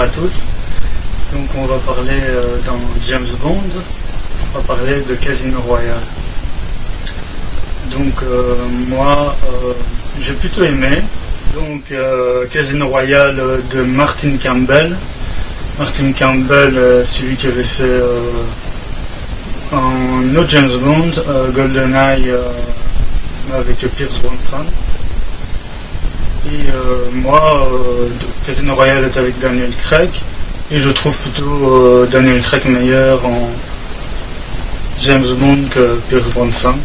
à tous. Donc on va parler dans James Bond, on va parler de Casino Royale. Donc moi j'ai plutôt aimé. Donc Casino Royale de Martin Campbell. Martin Campbell, celui qui avait fait un autre James Bond, GoldenEye avec Pierce Brosnan. Et moi, Casino Royale est avec Daniel Craig, et je trouve plutôt Daniel Craig meilleur en James Bond que Pierce Brosnan.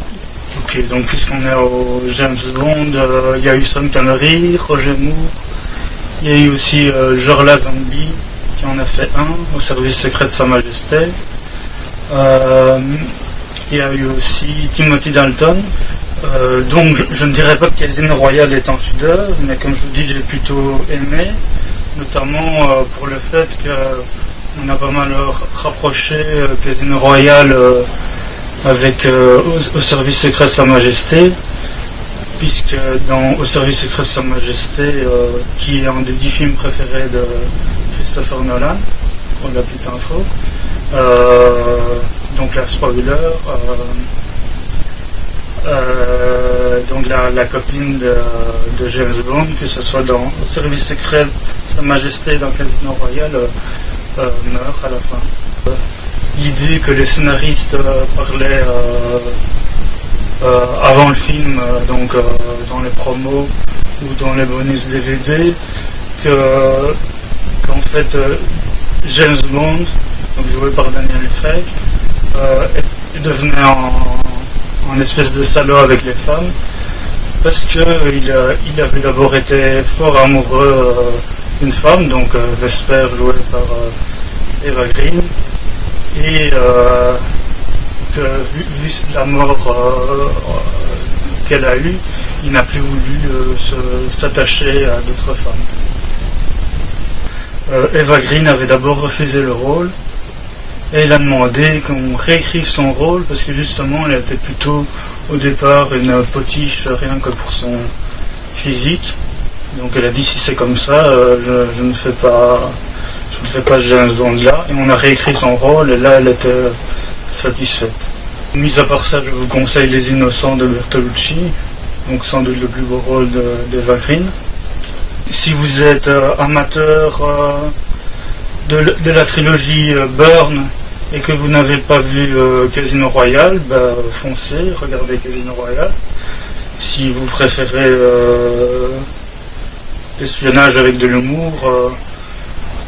Ok, donc puisqu'on est au James Bond, il y a eu Sean Connery, Roger Moore, il y a eu aussi Georges Lazenby qui en a fait un au service secret de Sa Majesté. Il y a eu aussi Timothy Dalton. Donc je ne dirais pas que Casino Royale est un chef-d'œuvre, mais comme je vous dis, j'ai plutôt aimé, notamment pour le fait qu'on a pas mal rapproché Casino Royale avec au service secret de Sa Majesté, puisque dans Au service secret de Sa Majesté, qui est un des 10 films préférés de Christopher Nolan, pour la petite info, donc la spoiler, donc la copine de James Bond, que ce soit dans Au service secret de Sa Majesté dans Casino Royale, meurt à la fin. L'idée que les scénaristes parlaient avant le film, donc dans les promos ou dans les bonus DVD, qu'en fait James Bond, donc joué par Daniel Craig, devenait en espèce de salaud avec les femmes, parce qu'il avait d'abord été fort amoureux d'une femme, donc Vesper, jouée par Eva Green, et que vu la mort qu'elle a eue, il n'a plus voulu s'attacher à d'autres femmes. Eva Green avait d'abord refusé le rôle, et il a demandé qu'on réécrive son rôle, parce que justement elle était plutôt au départ une potiche rien que pour son physique. Donc elle a dit, si c'est comme ça, je ne fais pas James Bond là, et on a réécrit son rôle, et là elle était satisfaite. Mis à part ça, je vous conseille Les Innocents de Bertolucci, donc sans doute le plus beau rôle d'Eva Green. Si vous êtes amateur de la trilogie Bourne et que vous n'avez pas vu Casino Royale, foncez, regardez Casino Royale. Si vous préférez l'espionnage avec de l'humour,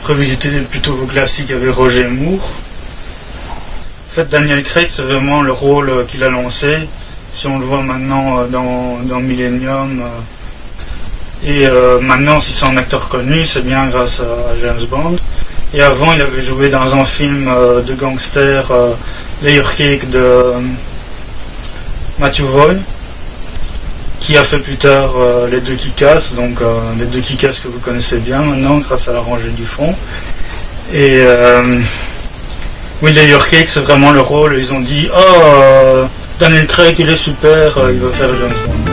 revisitez plutôt vos classiques avec Roger Moore. En fait, Daniel Craig, c'est vraiment le rôle qu'il a lancé. Si on le voit maintenant dans Millennium, et maintenant, si c'est un acteur connu, c'est bien grâce à James Bond. Et avant, il avait joué dans un film de gangster, Layer Cake de Matthew Vaughn, qui a fait plus tard Les Deux Kick-Ass, donc les Deux Kick-Ass que vous connaissez bien maintenant grâce à La Rangée du Fond. Et oui, Layer Cake, c'est vraiment le rôle. Ils ont dit, Daniel Craig, il est super, il va faire James Bond.